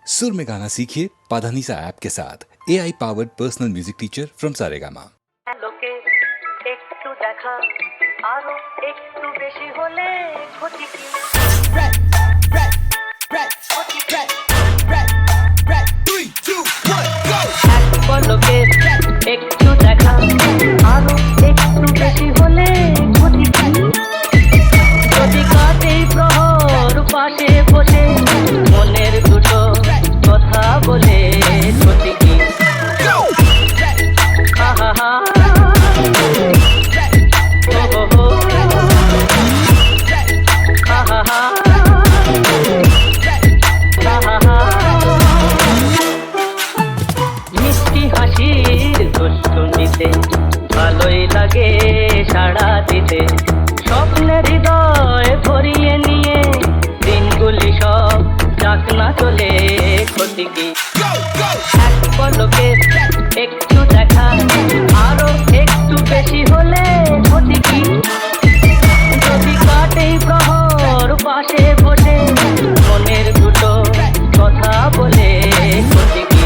सुर में गाना सीखिए पाधानीसा ऐप के साथ AI powered personal music teacher from Saregama. লোকে একটু দেখা আরো একটু বেশি হলে ক্ষতি কি লোকে একটু দেখা আরো একটু বেশি হলে ক্ষতি কি যদি কাটে প্রহর পাশে বসে মনের দুটো কথা বলে ক্ষতি কি মিষ্টি হাসির দুষ্টুমিতে ভালোই লাগে সাড়া দিতে স্বপ্নের হৃদয় ভরিয়ে নিয়ে দিনগুলি সব যাক না চলে ক্ষতি কি এক পলকে একটু দেখা আরো একটু বেশি হলে ক্ষতি কি যদি কাটে প্রহর পাশে বসে মনের দুটো কথা বলে ক্ষতি কি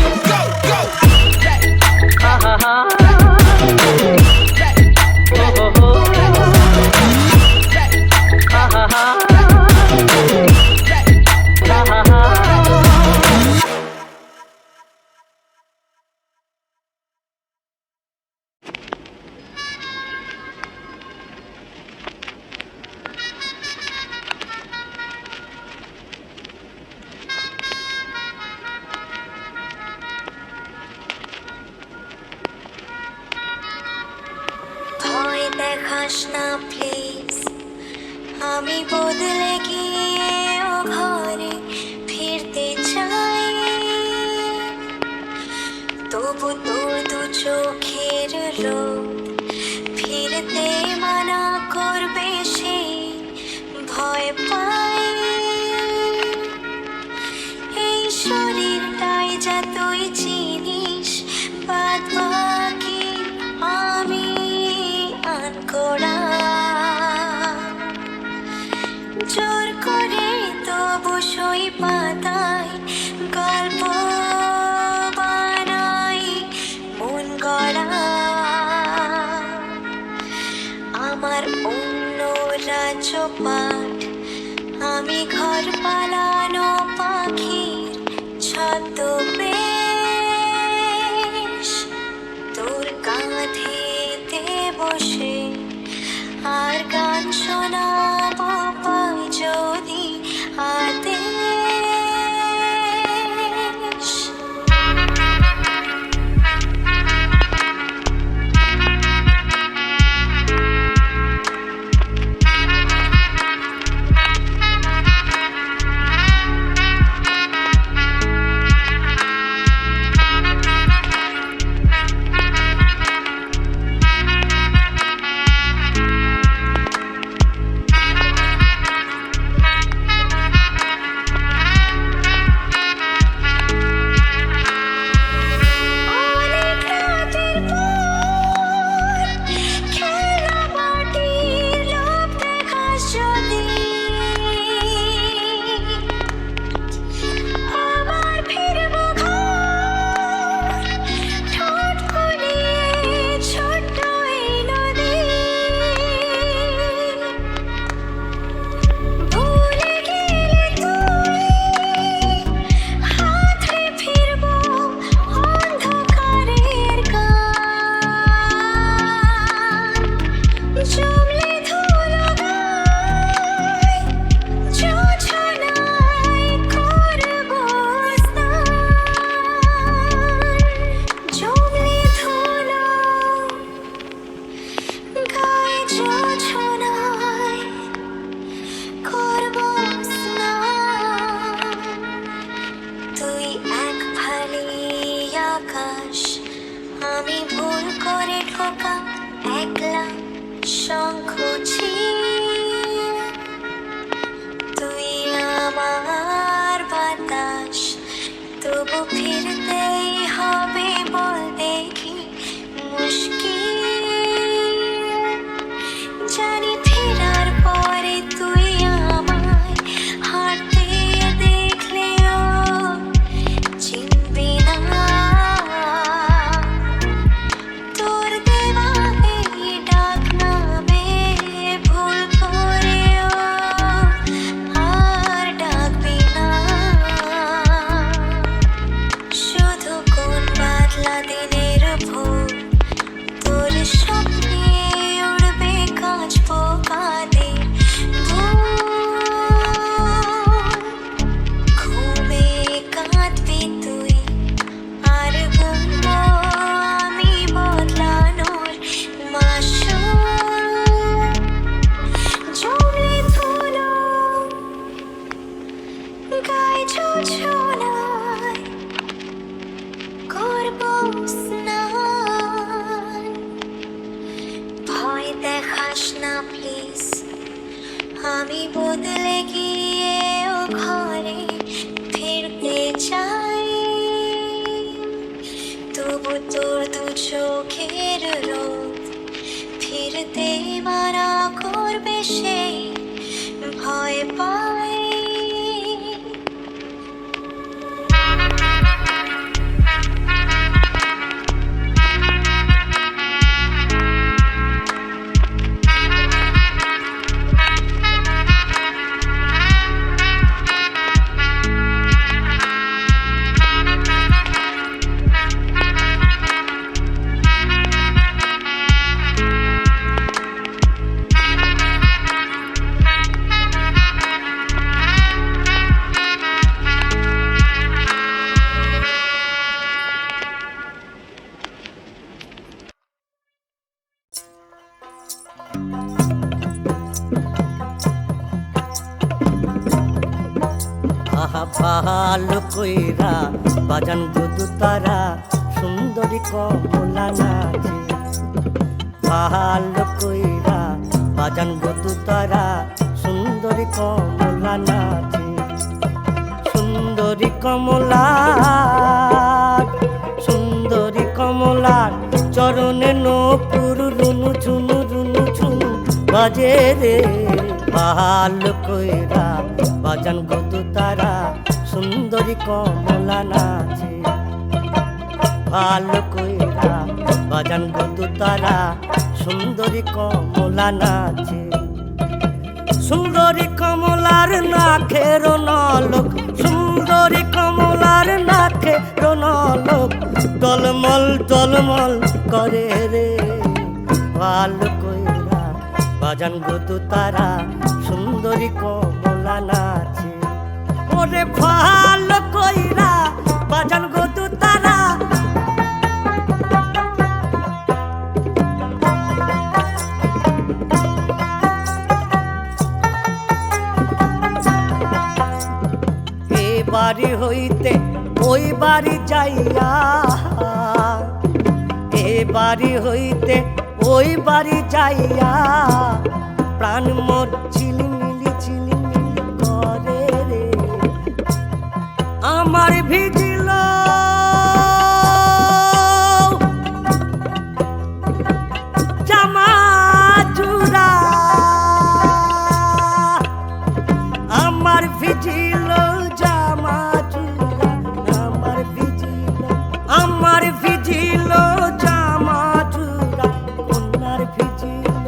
দেখাস না প্লিজ আমি বদলে গিয়ে ও ঘরে ফিরতে চাই তবু তোর দু চোখের লোক ফিরতে মানা করবে সে ভয় পাই এই শরীরটাই যা তুই চিনিস বাদ বাকি আমি আনকোড়া জোর করে তবু সই পাতায় গল্প বানাই মন গড়া আমার অন্য রাজ্য পাঠ আমি ঘর পালানো পাখির ছদ্মবেশ তোর কাঁধেতে বসে আর গান শোনাবো পাই যদি আদেশ আমি ভুল করে ঢোকা একলা সংকোচি তুই আমার বাতাস তবু ফিরতেই হবে বল দেখি মুশকিল জানি ফেরার পরে তুই আমায় হাঁটতে দেখলেও আমি বদলে গিয়েও ঘরে ফিরতে চাই, তবু তোর দু চোখের রোদ ফিরতে মানা করবে সেই ভয় পাই। আহা ভালো কইরা বাজান গুদু তারা সুন্দরী কমলা নাচে, ভালো কইরা বাজান গুদু তারা সুন্দরী কমলা নাচে। সুন্দরী কমলা, সুন্দরী কমলার চরণে নপুর রুনু ঝুনু রুনু ঝুনু বাজে রে। ভালো কইরা বাজান গুদু তারা সুন্দরী কমলা নাচে, ভালো কইরা বাজান গুদু তারা সুন্দরী কমলা নাচে। সুন্দরী কমলার নাকের নলক, সুন্দরী কমলার নাকের নলক টলমল টলমল করে রে। ভালো কইরা বাজান গুদু তারা সুন্দরী কমলা নাচে। ওরে ভালো কইরা বাজান গুদু তারা বাড়ি হইতে ওই বাড়ি যাইয়া, এ বাড়ি হইতে ওই বাড়ি যাইয়া প্রাণ মোর ঝিলিমিলি ঝিলিমিলি করে রে। আমার ভিজিল জামা চূড়া, আমার ভিজিল জামা চূড়া, আমার ভিজিল, আমার ভিজিল জামা চূড়া কন্যার vigil.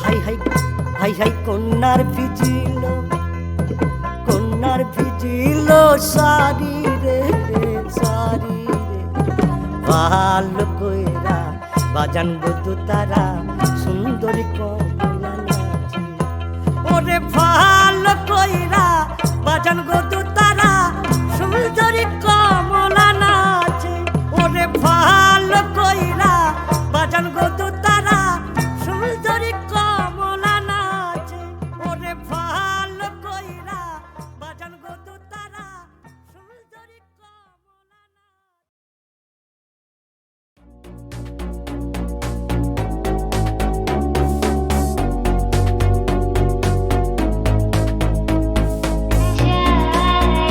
High high high high কন্যার ভিজিল, কন্যার ভিজিল সারি রে সারি রে। ভালো কইরা বাজান গুদু তারা সুন্দরী কমলা নাচে। ওরে ভালো কইরা বাজান গুদু তারা সুন্দরী কমলা নাচে। ওরে ভালো কইরা বাজান গুদু তারা সুন্দরী কমলা নাচে। ওরে ভালো কইরা বাজান গুদু তারা সুন্দরী কমলা নাচে। যায়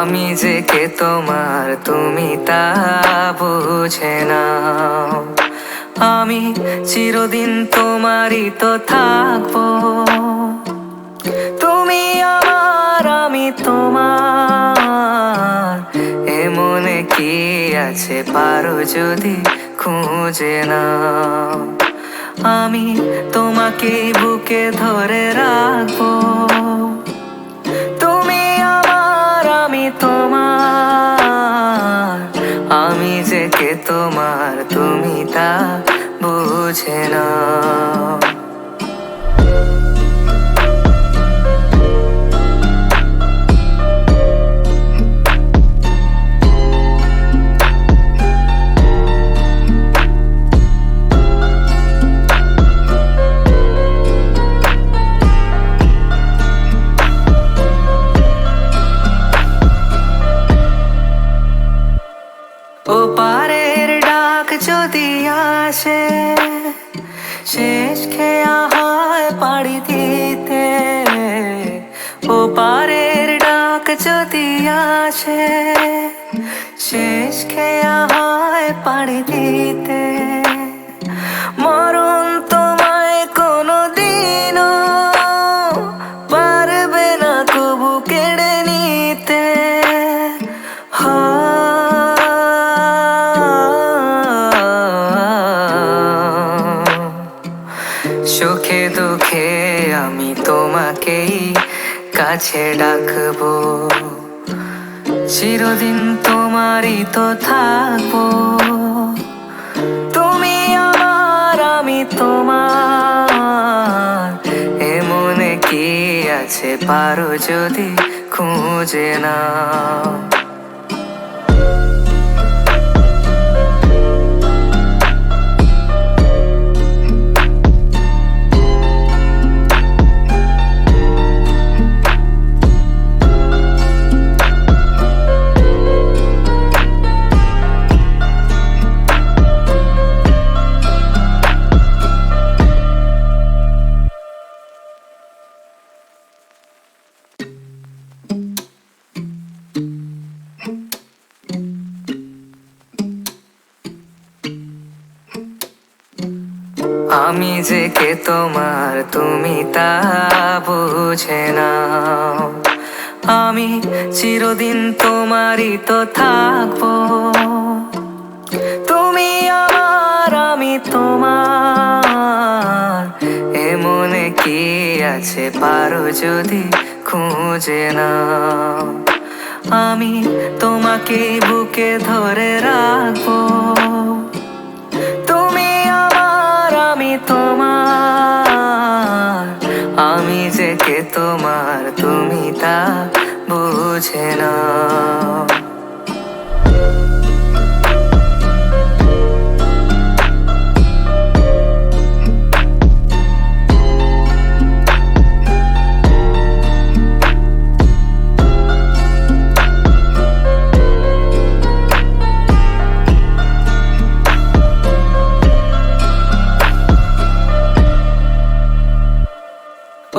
আমি যে কে তোমার তুমি তা বুঝে নাও। আমি চিরদিন তোমারই তো থাকবো। তুমি আমার আমি তোমার, এ মনে কি আছে পারো যদি খুঁজে নাও। আমি তোমাকে বুকে ধরে রাখবো। তুমি আমার আমি তোমার, আমি যে কে তোমার তুমি তা বুঝে নাও। ও পারের ডাক যদি আসে, শেষ খেয়া হয় পাড়ি দিতে। ও পারের ডাক যদি আসে, শেষ খেয়া হয় পাড়ি দিতে। মরণ তোমায় কোনো দিনও পারবে না কবু কেড়ে নিতে। সুখে দুঃখে আমি তোমাকেই কাছে ডাকবো। চিরদিন তোমারই তো থাকবো। তুমি আমার আমি তোমার, এ মনে কি আছে পারো যদি খুঁজে নাও। আমি যে কে তোমার তুমি তা বুঝে নাও। আমি চিরদিন তোমারই তো থাকবো। তুমি আমার আমি তোমার, এ মনে কি আছে পারো যদি খুঁজে নাও। আমি তোমাকে বুকে ধরে রাখবো। তুমি আমার আমি তোমার, আমি যে কে তোমার তুমি তা বুঝে নাও।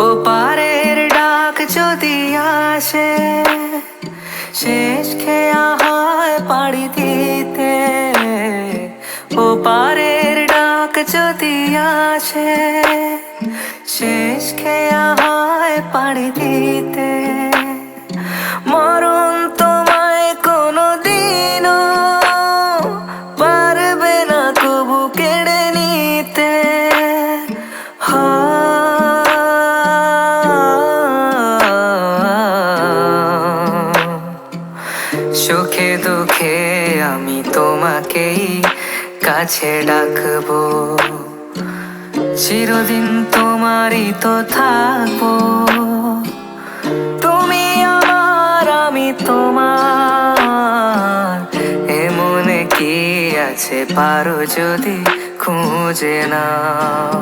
ও পারের ডাক যদি আসে, শেষ খেয়া হয় পাড়ি দিতে। ও পারের ডাক যদি আসে, শেষ খেয়া হয় পাড়ি দিতে। মরণ তোমায় কোনো দিনও পারবে না কবু কেড়ে নিতে। সুখে দুঃখে আমি তোমাকেই কাছে ডাকবো। চিরদিন তোমারই তো থাকবো। তুমি আমার আমি তোমার, এ মনে কি আছে পারো যদি খুঁজে নাও।